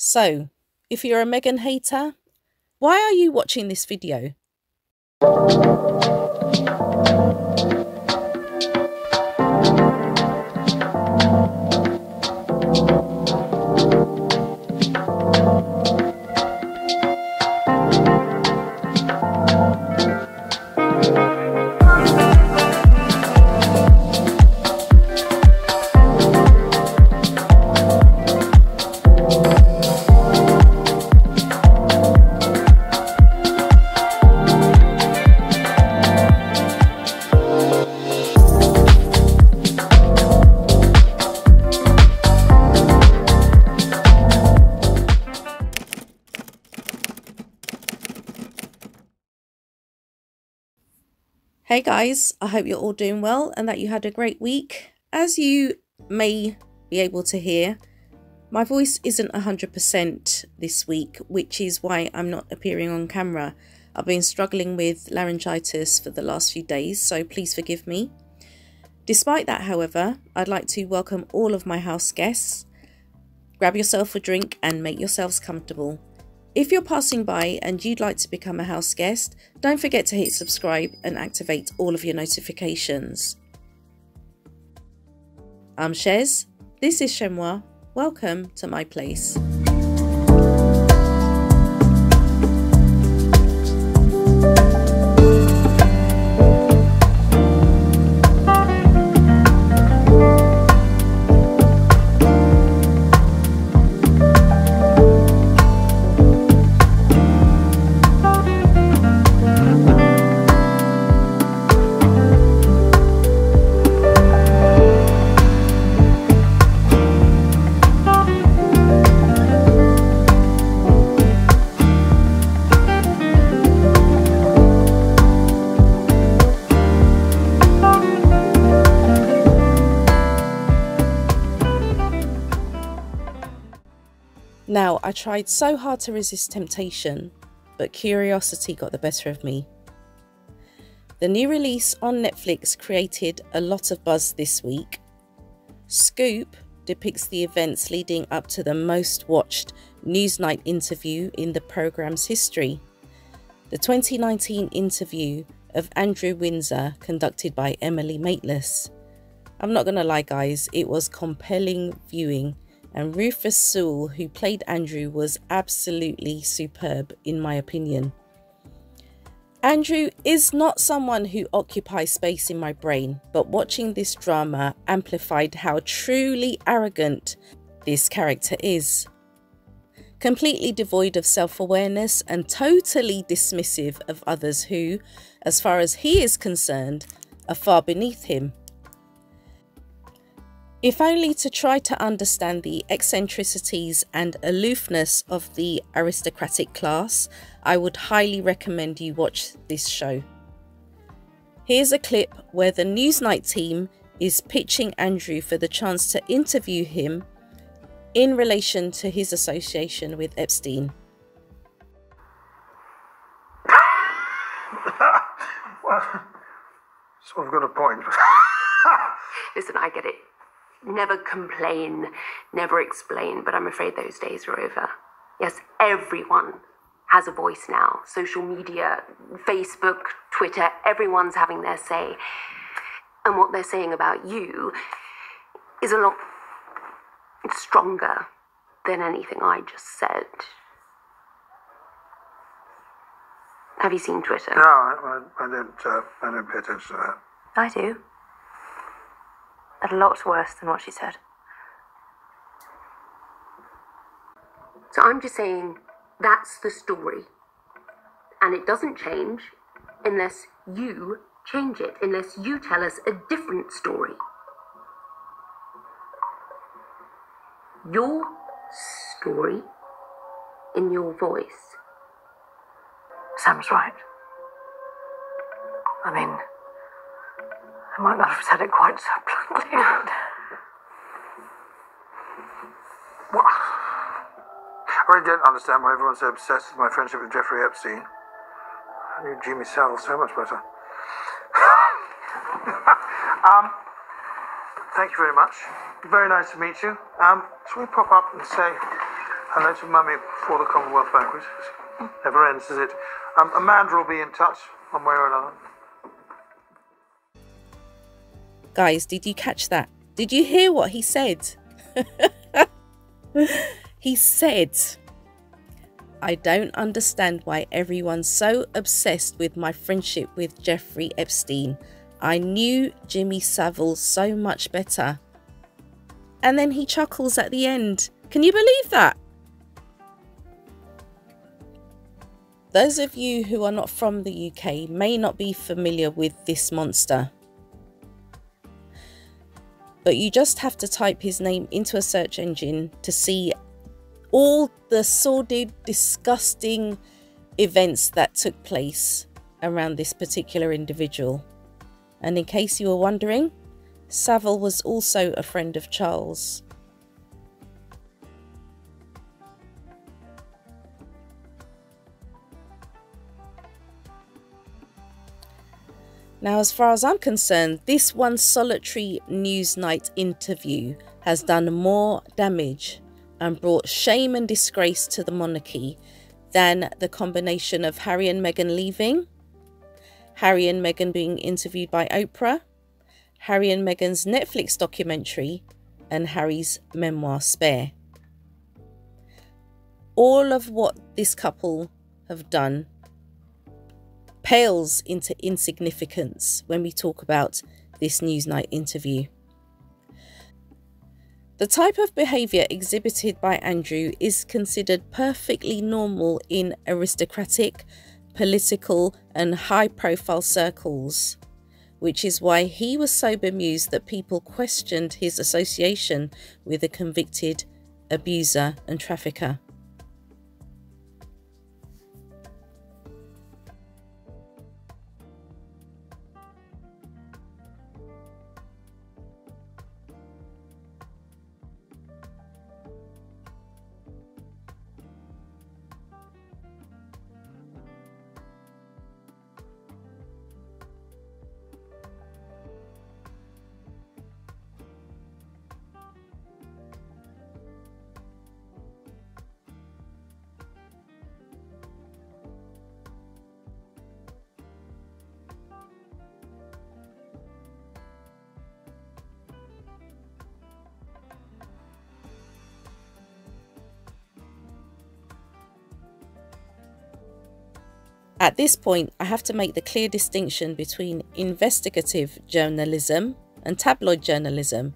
So, if you're a Meghan hater, why are you watching this video? Hey guys, I hope you're all doing well and that you had a great week. As you may be able to hear, my voice isn't 100% this week, which is why I'm not appearing on camera. I've been struggling with laryngitis for the last few days, so please forgive me. Despite that, however, I'd like to welcome all of my house guests. Grab yourself a drink and make yourselves comfortable. If you're passing by and you'd like to become a house guest, don't forget to hit subscribe and activate all of your notifications. I'm Chez, this is Chez M0i, welcome to my place. Now, I tried so hard to resist temptation, but curiosity got the better of me. The new release on Netflix created a lot of buzz this week. Scoop depicts the events leading up to the most watched Newsnight interview in the programme's history. The 2019 interview of Andrew Windsor conducted by Emily Maitlis. I'm not gonna lie guys, it was compelling viewing. And Rufus Sewell, who played Andrew, was absolutely superb in my opinion. Andrew is not someone who occupies space in my brain, but watching this drama amplified how truly arrogant this character is. Completely devoid of self-awareness and totally dismissive of others who, as far as he is concerned, are far beneath him. If only to try to understand the eccentricities and aloofness of the aristocratic class, I would highly recommend you watch this show. Here's a clip where the Newsnight team is pitching Andrew for the chance to interview him in relation to his association with Epstein. Well, sort of got a point. Listen, I get it. Never complain, never explain, but I'm afraid those days are over. Yes, everyone has a voice now. Social media, Facebook, Twitter, everyone's having their say. And what they're saying about you is a lot stronger than anything I just said. Have you seen Twitter? No, I don't pay attention to that. I do. A lot worse than what she said. So I'm just saying that's the story. And it doesn't change unless you change it, unless you tell us a different story. Your story in your voice. Sam's right. I mean, I might not have said it quite so bluntly, but... What? I really don't understand why everyone's so obsessed with my friendship with Jeffrey Epstein. I knew Jimmy Savile so much better. Thank you very much. Very nice to meet you. Shall we pop up and say Hello to Mummy before the Commonwealth banquet. It never ends, does it? Amanda will be in touch one way or another. Guys, did you catch that? Did you hear what he said? He said, I don't understand why everyone's so obsessed with my friendship with Jeffrey Epstein. I knew Jimmy Savile so much better. And then he chuckles at the end. Can you believe that? Those of you who are not from the UK may not be familiar with this monster. But you just have to type his name into a search engine to see all the sordid, disgusting events that took place around this particular individual. And in case you were wondering, Savile was also a friend of Charles. Now, as far as I'm concerned, this one solitary Newsnight interview has done more damage and brought shame and disgrace to the monarchy than the combination of Harry and Meghan leaving, Harry and Meghan being interviewed by Oprah, Harry and Meghan's Netflix documentary, and Harry's memoir Spare. All of what this couple have done pales into insignificance when we talk about this Newsnight interview. The type of behaviour exhibited by Andrew is considered perfectly normal in aristocratic, political and high-profile circles, which is why he was so bemused that people questioned his association with a convicted abuser and trafficker. At this point, I have to make the clear distinction between investigative journalism and tabloid journalism.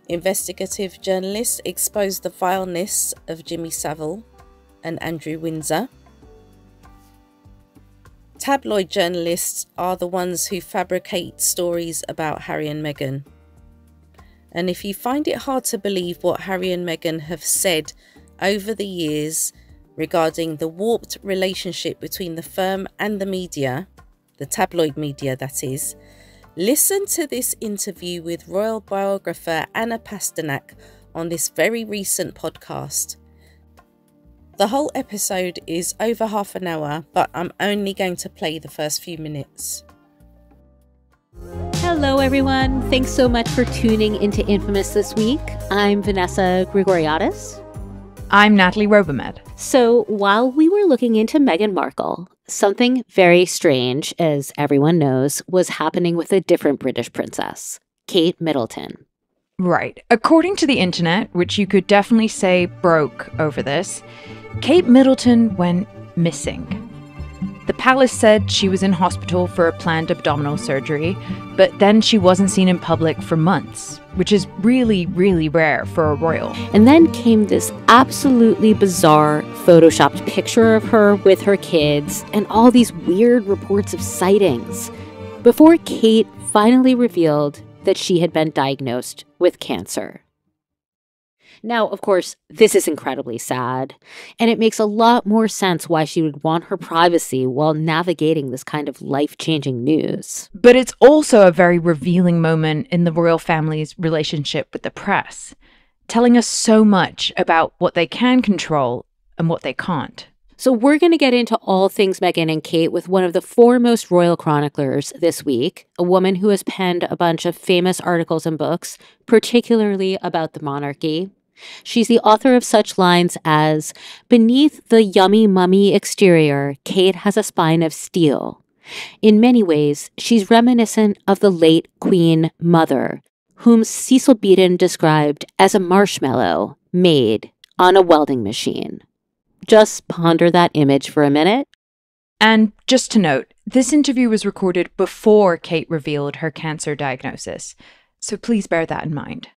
Investigative journalists expose the vileness of Jimmy Savile and Andrew Windsor. Tabloid journalists are the ones who fabricate stories about Harry and Meghan. And if you find it hard to believe what Harry and Meghan have said over the years regarding the warped relationship between the firm and the media, the tabloid media that is, listen to this interview with royal biographer Anna Pasternak on this very recent podcast. The whole episode is over half an hour, but I'm only going to play the first few minutes. Hello everyone, thanks so much for tuning into Infamous this week. I'm Vanessa Grigoriadis. I'm Natalie Robomed. So while we were looking into Meghan Markle, something very strange, as everyone knows, was happening with a different British princess, Kate Middleton. Right. According to the internet, which you could definitely say broke over this, Kate Middleton went missing. The palace said she was in hospital for a planned abdominal surgery, but then she wasn't seen in public for months, which is really, really rare for a royal. And then came this absolutely bizarre photoshopped picture of her with her kids and all these weird reports of sightings before Kate finally revealed that she had been diagnosed with cancer. Now, of course, this is incredibly sad, and it makes a lot more sense why she would want her privacy while navigating this kind of life-changing news. But it's also a very revealing moment in the royal family's relationship with the press, telling us so much about what they can control and what they can't. So we're going to get into all things Meghan and Kate with one of the foremost royal chroniclers this week, a woman who has penned a bunch of famous articles and books, particularly about the monarchy. She's the author of such lines as, "Beneath the yummy mummy exterior, Kate has a spine of steel." In many ways, she's reminiscent of the late Queen Mother, whom Cecil Beaton described as a marshmallow made on a welding machine. Just ponder that image for a minute. And just to note, this interview was recorded before Kate revealed her cancer diagnosis, so please bear that in mind.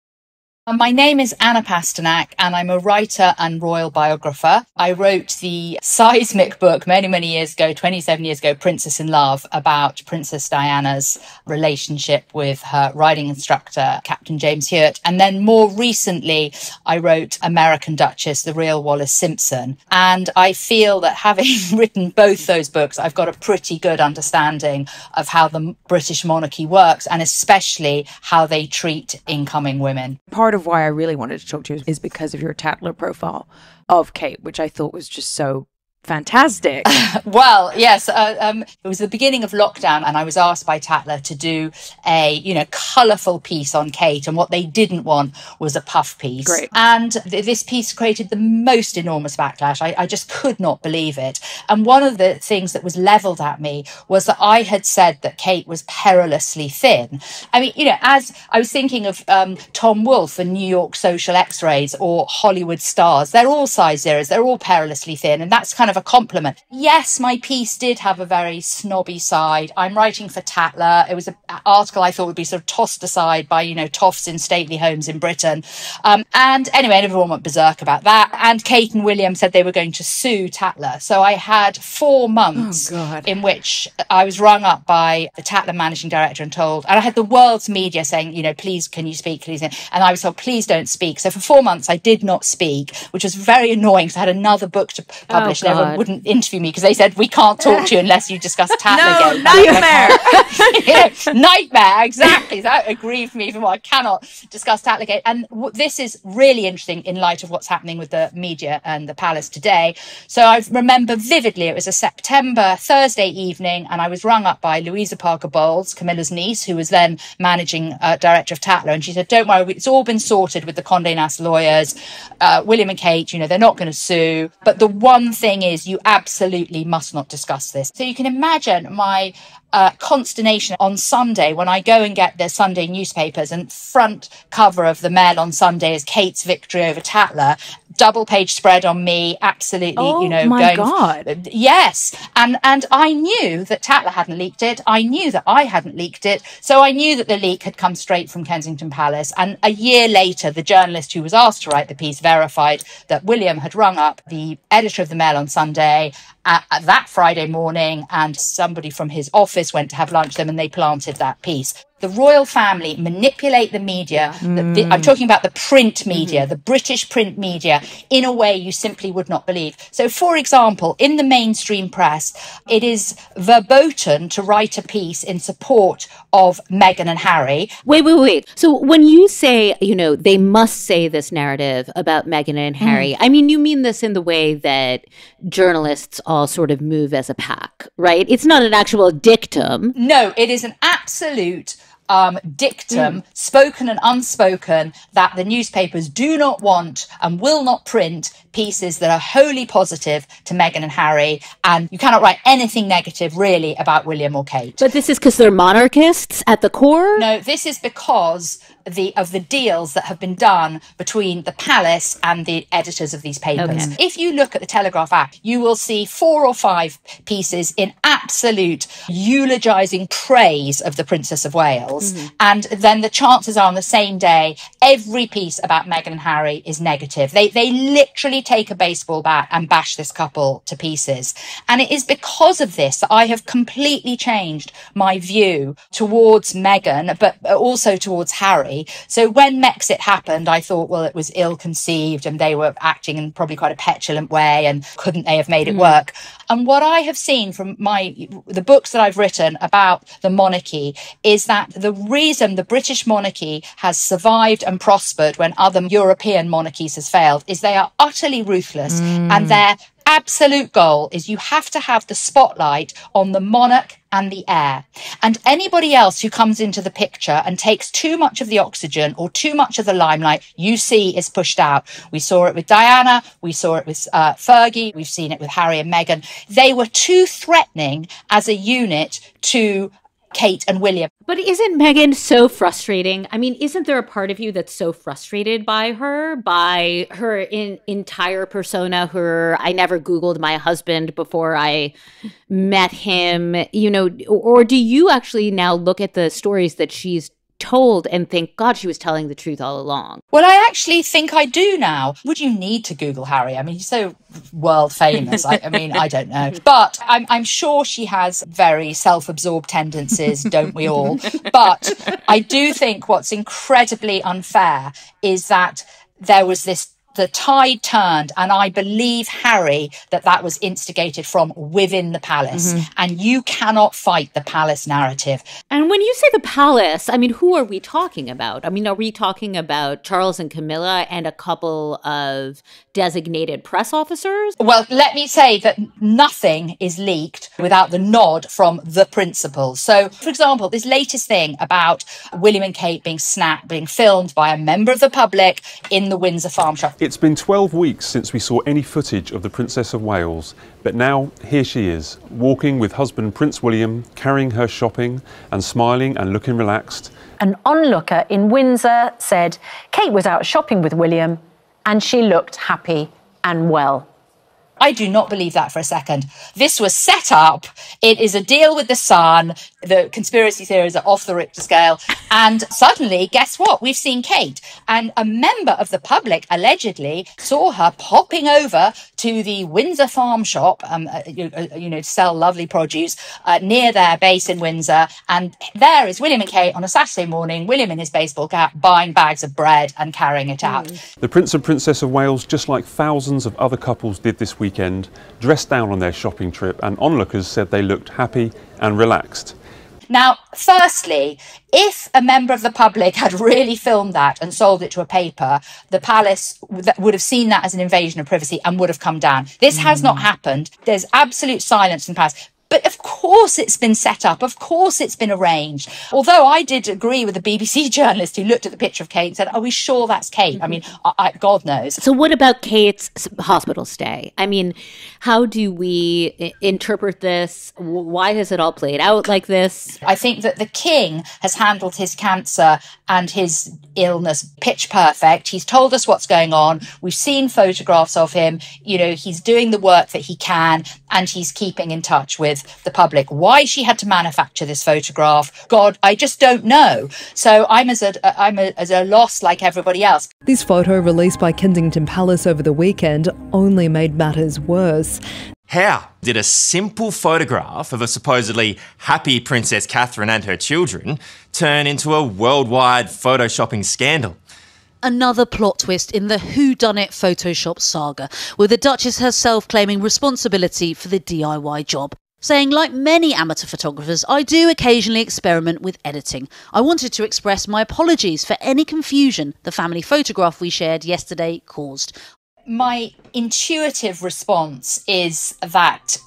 My name is Anna Pasternak, and I'm a writer and royal biographer. I wrote the seismic book many, many years ago, 27 years ago, Princess in Love, about Princess Diana's relationship with her riding instructor, Captain James Hewitt. And then more recently, I wrote American Duchess, The Real Wallis Simpson. And I feel that having written both those books, I've got a pretty good understanding of how the British monarchy works, and especially how they treat incoming women. Part of why I really wanted to talk to you is because of your Tatler profile of Kate, which I thought was just so fantastic. Well, yes, it was the beginning of lockdown, and I was asked by Tatler to do a, colourful piece on Kate, and what they didn't want was a puff piece. Great. And this piece created the most enormous backlash. I just could not believe it. And one of the things that was levelled at me was that I had said that Kate was perilously thin. I mean, as I was thinking of Tom Wolfe and New York Social X-rays or Hollywood stars, they're all size zeros, they're all perilously thin, and that's kind of a compliment. Yes, my piece did have a very snobby side. I'm writing for Tatler. It was an article I thought would be sort of tossed aside by, toffs in stately homes in Britain. And anyway, everyone went berserk about that. And Kate and William said they were going to sue Tatler. So I had 4 months in which I was rung up by the Tatler managing director and told, and I had the world's media saying, please, can you speak, please? And I was told, please don't speak. So for 4 months, I did not speak, which was very annoying because I had another book to publish. And everyone wouldn't interview me because they said, we can't talk to you unless you discuss Tatler again. Nightmare. Nightmare, exactly. That aggrieved me even more. I cannot discuss Tatler again. And this is really interesting in light of what's happening with the media and the palace today. So I remember vividly, it was a September Thursday evening, and I was rung up by Louisa Parker Bowles, Camilla's niece, who was then managing director of Tatler. And she said, don't worry, it's all been sorted with the Condé Nast lawyers. William and Kate, they're not going to sue. But the one thing is, you absolutely must not discuss this. So you can imagine my consternation on Sunday when I go and get the Sunday newspapers, and front cover of the Mail on Sunday is Kate's victory over Tatler, double page spread on me, absolutely, my God. Yes. And I knew that Tatler hadn't leaked it. I knew that I hadn't leaked it. So I knew that the leak had come straight from Kensington Palace. And a year later, the journalist who was asked to write the piece verified that William had rung up the editor of the Mail on Sunday at that Friday morning, and somebody from his office went to have lunch with them, and they planted that piece. The royal family manipulate the media. I'm talking about the print media, the British print media, in a way you simply would not believe. So, for example, in the mainstream press, it is verboten to write a piece in support of Meghan and Harry. Wait. So when you say, they must say this narrative about Meghan and Harry, I mean, you mean this in the way that journalists all sort of move as a pack, right? It's not an actual dictum. No, it is an absolute dictum, spoken and unspoken, that the newspapers do not want and will not print pieces that are wholly positive to Meghan and Harry, and you cannot write anything negative really about William or Kate. But this is because they're monarchists at the core? No, this is because of the deals that have been done between the palace and the editors of these papers. Okay. If you look at the Telegraph app, you will see 4 or 5 pieces in absolute eulogizing praise of the Princess of Wales. And then the chances are on the same day, every piece about Meghan and Harry is negative. They literally take a baseball bat and bash this couple to pieces. And it is because of this that I have completely changed my view towards Meghan, but also towards Harry. So when Mexit happened, I thought, well, it was ill-conceived and they were acting in probably quite a petulant way, and couldn't they have made it work? And what I have seen from the books that I've written about the monarchy is that the reason the British monarchy has survived and prospered when other European monarchies has failed is they are utterly ruthless, and their absolute goal is you have to have the spotlight on the monarch and the heir. And anybody else who comes into the picture and takes too much of the oxygen or too much of the limelight, you see is pushed out. We saw it with Diana. We saw it with Fergie. We've seen it with Harry and Meghan. They were too threatening as a unit to Kate and William. But isn't Meghan so frustrating? I mean, isn't there a part of you that's so frustrated by her entire persona, I never Googled my husband before I met him, or do you actually now look at the stories that she's told and think, God, she was telling the truth all along? Well, I actually think I do now. Would you need to Google Harry? I mean, he's so world famous. I mean, I don't know. But I'm sure she has very self-absorbed tendencies, don't we all? But I do think what's incredibly unfair is that there was the tide turned, and I believe, Harry, that was instigated from within the palace. Mm-hmm. And you cannot fight the palace narrative. And when you say the palace, I mean, who are we talking about? I mean, are we talking about Charles and Camilla and a couple of designated press officers? Well, let me say that nothing is leaked without the nod from the principals. So, for example, this latest thing about William and Kate being filmed by a member of the public in the Windsor farm shop. It's been 12 weeks since we saw any footage of the Princess of Wales, but now here she is, walking with husband Prince William, carrying her shopping and smiling and looking relaxed. An onlooker in Windsor said Kate was out shopping with William and she looked happy and well. I do not believe that for a second. This was set up. It is a deal with the Sun. The conspiracy theories are off the Richter scale. And suddenly, guess what? We've seen Kate. And a member of the public allegedly saw her popping over to the Windsor farm shop, to sell lovely produce near their base in Windsor. And there is William and Kate on a Saturday morning, William in his baseball cap, buying bags of bread and carrying it out. The Prince and Princess of Wales, just like thousands of other couples did this weekend, dressed down on their shopping trip, and onlookers said they looked happy and relaxed. Now, firstly, if a member of the public had really filmed that and sold it to a paper, the palace would have seen that as an invasion of privacy and would have come down. This has not happened. There's absolute silence in the palace. But of course it's been set up. Of course it's been arranged. Although I did agree with the BBC journalist who looked at the picture of Kate and said, are we sure that's Kate? I mean, God knows. So what about Kate's hospital stay? I mean, how do we interpret this? Why has it all played out like this? I think that the king has handled his cancer and his illness pitch perfect. He's told us what's going on. We've seen photographs of him. He's doing the work that he can, and he's keeping in touch with the public. Why she had to manufacture this photograph, God, I just don't know. So I'm as a loss like everybody else. This photo released by Kensington Palace over the weekend only made matters worse. How did a simple photograph of a supposedly happy Princess Catherine and her children turn into a worldwide photoshopping scandal? Another plot twist in the whodunit Photoshop saga, with the Duchess herself claiming responsibility for the DIY job, saying, like many amateur photographers, I do occasionally experiment with editing. I wanted to express my apologies for any confusion the family photograph we shared yesterday caused. My intuitive response is that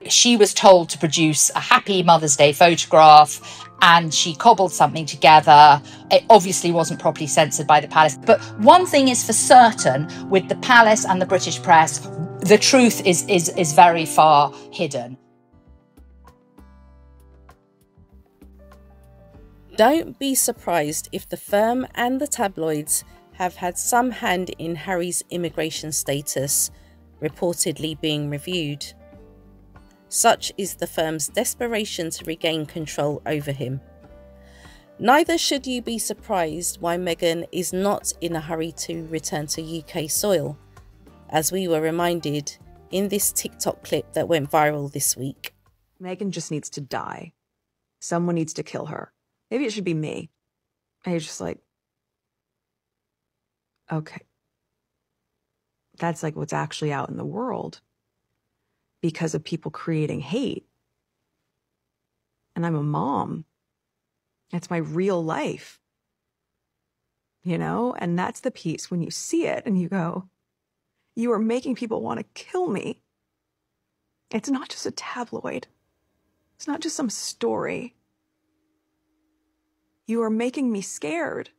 she was told to produce a happy Mother's Day photograph and she cobbled something together. It obviously wasn't properly censored by the palace. But one thing is for certain, with the palace and the British press, the truth is very far hidden. Don't be surprised if the firm and the tabloids have had some hand in Harry's immigration status reportedly being reviewed. Such is the firm's desperation to regain control over him. Neither should you be surprised why Meghan is not in a hurry to return to UK soil, as we were reminded in this TikTok clip that went viral this week. Meghan just needs to die. Someone needs to kill her. Maybe it should be me. And you're just like, okay. That's like what's actually out in the world because of people creating hate. And I'm a mom. That's my real life. And that's the piece when you see it and you go, you are making people want to kill me. It's not just a tabloid. It's not just some story. You are making me scared.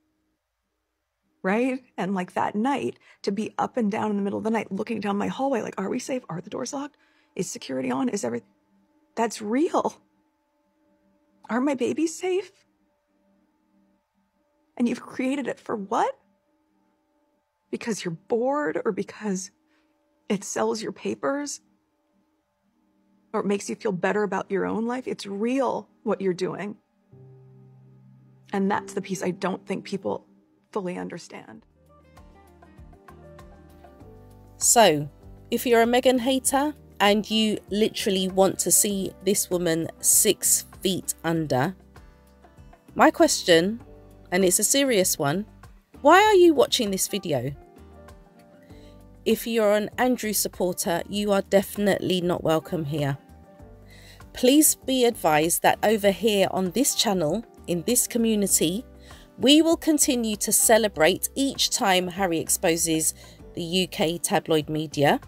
Right? And like that night, to be up and down in the middle of the night, looking down my hallway, like, are we safe? Are the doors locked? Is security on? Is everything? That's real. Are my babies safe? And you've created it for what? Because you're bored, or because it sells your papers? Or it makes you feel better about your own life? It's real what you're doing. And that's the piece I don't think people fully understand. So, if you're a Meghan hater and you literally want to see this woman 6 feet under, my question, and it's a serious one, why are you watching this video? If you're an Andrew supporter, you are definitely not welcome here. Please be advised that over here on this channel, in this community, we will continue to celebrate each time Harry exposes the UK tabloid media.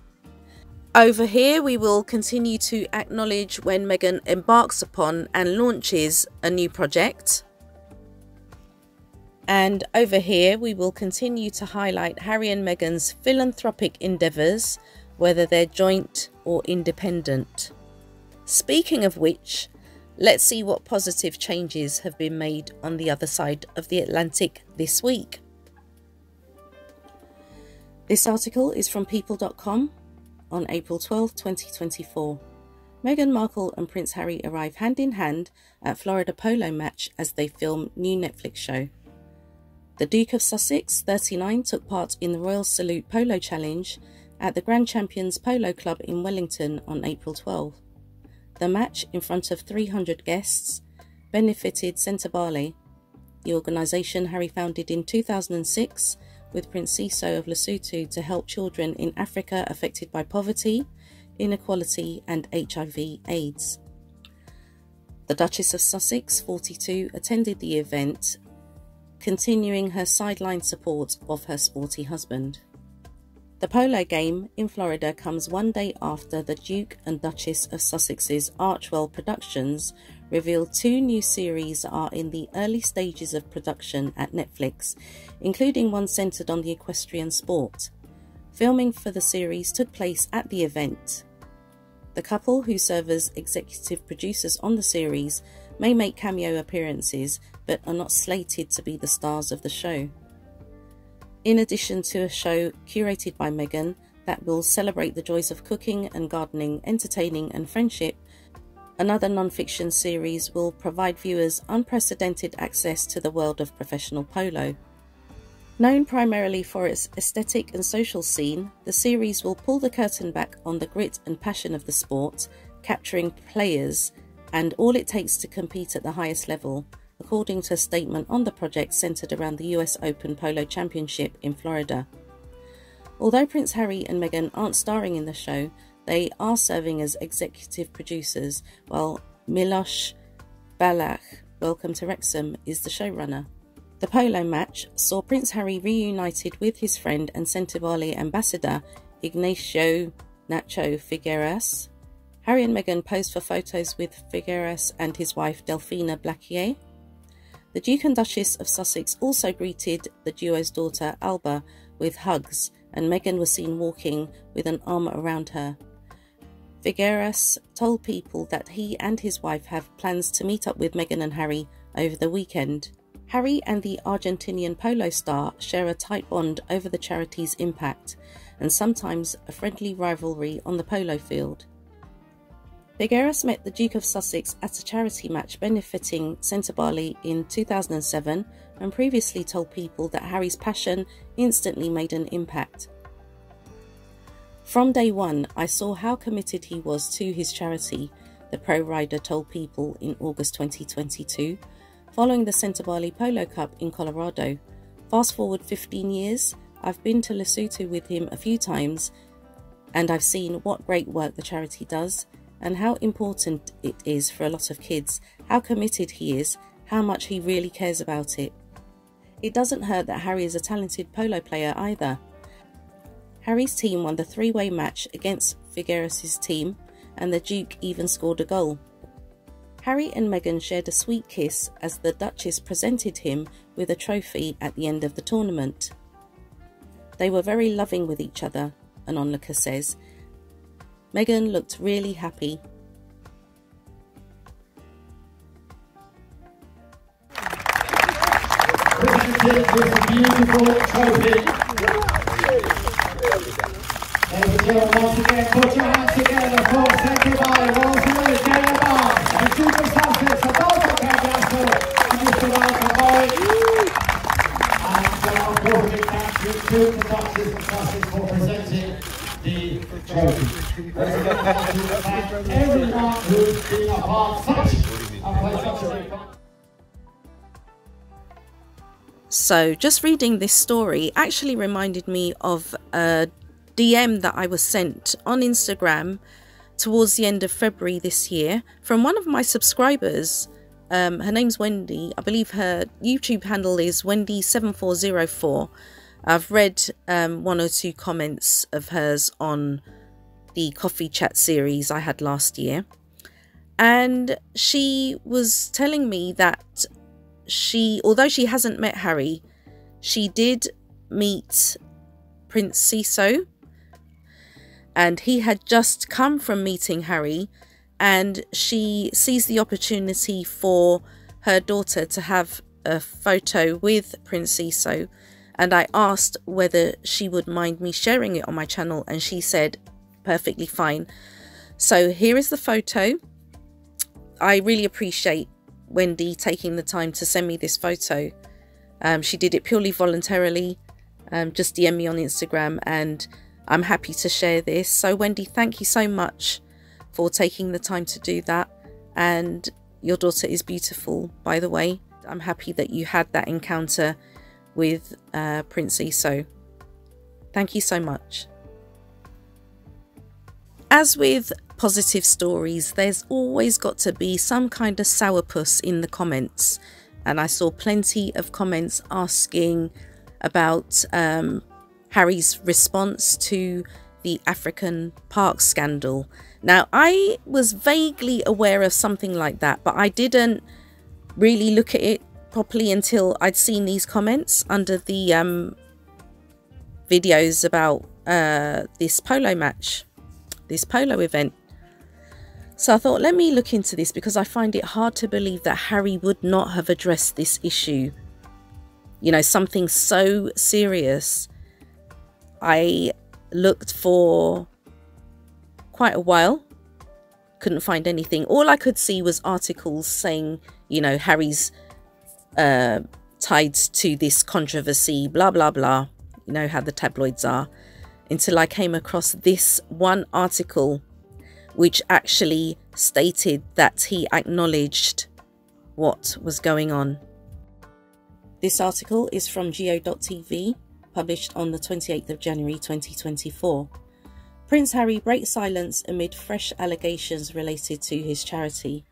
Over here, we will continue to acknowledge when Meghan embarks upon and launches a new project. And over here, we will continue to highlight Harry and Meghan's philanthropic endeavours, whether they're joint or independent. Speaking of which, let's see what positive changes have been made on the other side of the Atlantic this week. This article is from people.com on April 12, 2024. Meghan Markle and Prince Harry arrive hand in hand at Florida polo match as they film new Netflix show. The Duke of Sussex, 39, took part in the Royal Salute Polo Challenge at the Grand Champions Polo Club in Wellington on April 12. The match, in front of 300 guests, benefited Centre Barley, the organisation Harry founded in 2006 with Prince Siso of Lesotho to help children in Africa affected by poverty, inequality and HIV/AIDS. The Duchess of Sussex, 42, attended the event, continuing her sideline support of her sporty husband. The polo game in Florida comes one day after the Duke and Duchess of Sussex's Archwell Productions revealed 2 new series are in the early stages of production at Netflix, including one centred on the equestrian sport. Filming for the series took place at the event. The couple, who serve as executive producers on the series, may make cameo appearances but are not slated to be the stars of the show. In addition to a show curated by Meghan that will celebrate the joys of cooking and gardening, entertaining and friendship, another non-fiction series will provide viewers unprecedented access to the world of professional polo. Known primarily for its aesthetic and social scene, the series will pull the curtain back on the grit and passion of the sport, capturing players and all it takes to compete at the highest level, according to a statement on the project centred around the US Open Polo Championship in Florida. Although Prince Harry and Meghan aren't starring in the show, they are serving as executive producers, while Miloš Balach, welcome to Wrexham, is the showrunner. The polo match saw Prince Harry reunited with his friend and Centre Barley ambassador Ignacio Nacho Figueras. Harry and Meghan posed for photos with Figueras and his wife Delphina Blaquier. The Duke and Duchess of Sussex also greeted the duo's daughter Alba with hugs, and Meghan was seen walking with an arm around her. Figueras told People that he and his wife have plans to meet up with Meghan and Harry over the weekend. Harry and the Argentinian polo star share a tight bond over the charity's impact, and sometimes a friendly rivalry on the polo field. Figueras met the Duke of Sussex at a charity match benefiting Centre Barley in 2007 and previously told People that Harry's passion instantly made an impact. From day one, I saw how committed he was to his charity, the pro rider told People in August 2022, following the Centre Barley Polo Cup in Colorado. Fast forward 15 years, I've been to Lesotho with him a few times, and I've seen what great work the charity does, and how important it is for a lot of kids, how committed he is, how much he really cares about it. It doesn't hurt that Harry is a talented polo player either. Harry's team won the 3-way match against Figueras' team, and the Duke even scored a goal. Harry and Meghan shared a sweet kiss as the Duchess presented him with a trophy at the end of the tournament. They were very loving with each other, an onlooker says. Meghan looked really happy. Presented with a beautiful trophy. Ladies and gentlemen, once again, put your hands together for Chez M0i, Rosemary, J.M.R. and Super Sussex, Adolfo Cambiasso, and Mr. Markle. And of course, big thank you to the Duchess of Sussex for presenting the trophy. Once again, I'd like to thank everyone who's been a part of such a big fun. So just reading this story actually reminded me of a DM that I was sent on Instagram towards the end of February this year from one of my subscribers. Her name's Wendy. I believe her YouTube handle is Wendy7404. I've read one or two comments of hers on the coffee chat series I had last year, and she was telling me that although she hasn't met Harry, she did meet Prince Ciso, and he had just come from meeting Harry, and she sees the opportunity for her daughter to have a photo with Prince Ciso, and I asked whether she would mind me sharing it on my channel, and she said perfectly fine. So here is the photo. I really appreciate Wendy taking the time to send me this photo. She did it purely voluntarily. Just DM me on Instagram, and I'm happy to share this. So Wendy, thank you so much for taking the time to do that, and your daughter is beautiful, by the way. I'm happy that you had that encounter with Prince Ciso. Thank you so much. As with positive stories, there's always got to be some kind of sourpuss in the comments, and I saw plenty of comments asking about Harry's response to the African Park scandal. Now, I was vaguely aware of something like that, but I didn't really look at it properly until I'd seen these comments under the videos about this polo match, this polo event. So I thought, let me look into this, because I find it hard to believe that Harry would not have addressed this issue. You know, something so serious. I looked for quite a while, couldn't find anything. All I could see was articles saying, you know, Harry's tied to this controversy, blah, blah, blah. You know how the tabloids are. Until I came across this one article, which actually stated that he acknowledged what was going on. This article is from geo.tv, published on the 28th of January 2024. Prince Harry breaks silence amid fresh allegations related to his charity.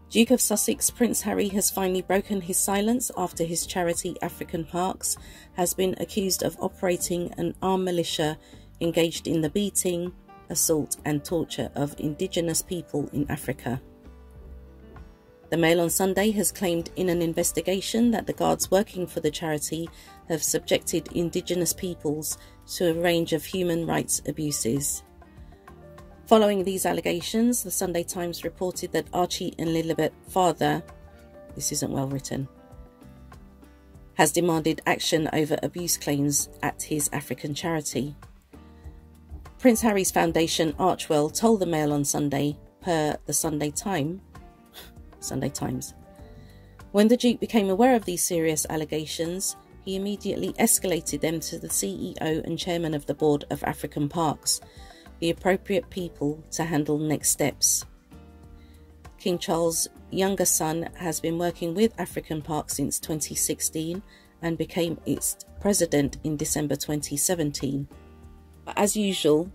Duke of Sussex Prince Harry has finally broken his silence after his charity African Parks has been accused of operating an armed militia engaged in the beating, assault and torture of indigenous people in Africa. The Mail on Sunday has claimed in an investigation that the guards working for the charity have subjected indigenous peoples to a range of human rights abuses. Following these allegations, the Sunday Times reported that Archie and Lilibet father, this isn't well written, has demanded action over abuse claims at his African charity. Prince Harry's foundation Archewell told the Mail on Sunday, per the Sunday Times, when the Duke became aware of these serious allegations, he immediately escalated them to the CEO and chairman of the board of African Parks, the appropriate people to handle next steps. King Charles' younger son has been working with African Parks since 2016 and became its president in December 2017. But as usual,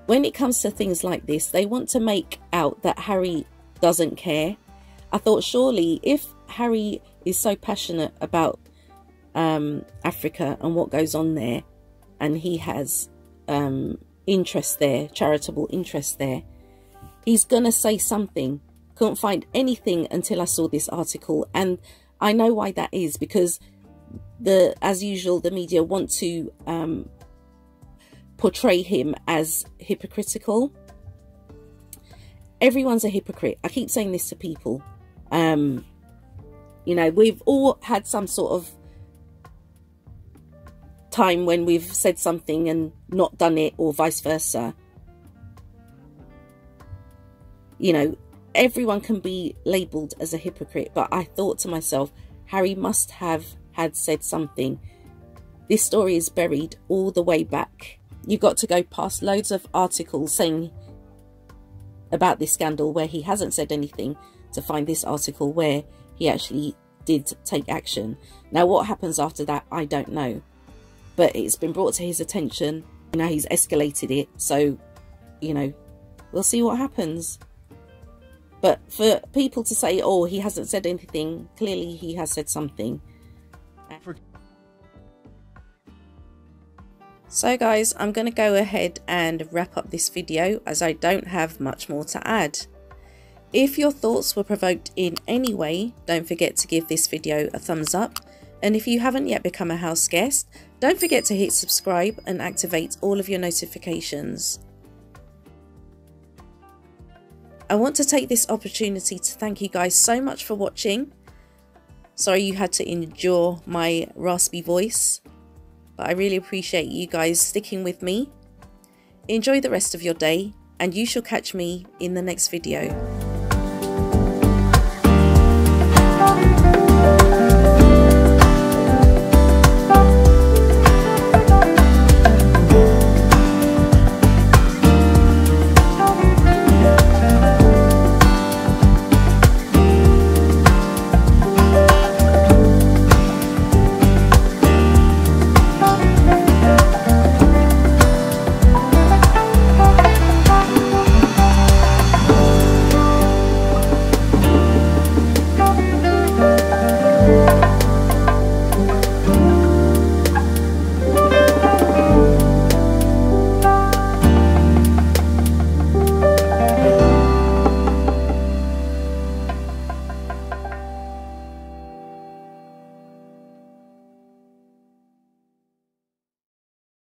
when it comes to things like this, they want to make out that Harry doesn't care. I thought, surely if Harry is so passionate about Africa and what goes on there, and he has interest there, charitable interest there, He's gonna say something. Couldn't find anything until I saw this article, and I know why that is, because as usual, the media want to portray him as hypocritical. Everyone's a hypocrite. I keep saying this to people. You know, we've all had some sort of time when we've said something and not done it, or vice versa. You know, everyone can be labelled as a hypocrite, but I thought to myself, Harry must have had said something. This story is buried all the way back. You've got to go past loads of articles saying about this scandal where he hasn't said anything to find this article where he actually did take action. Now, what happens after that, I don't know. But it's been brought to his attention. Now he's escalated it. So, you know, we'll see what happens. But for people to say, oh, he hasn't said anything, clearly he has said something. So guys, I'm going to go ahead and wrap up this video as I don't have much more to add. If your thoughts were provoked in any way, don't forget to give this video a thumbs up. And if you haven't yet become a house guest, don't forget to hit subscribe and activate all of your notifications. I want to take this opportunity to thank you guys so much for watching. Sorry you had to endure my raspy voice, but I really appreciate you guys sticking with me. Enjoy the rest of your day, and you shall catch me in the next video.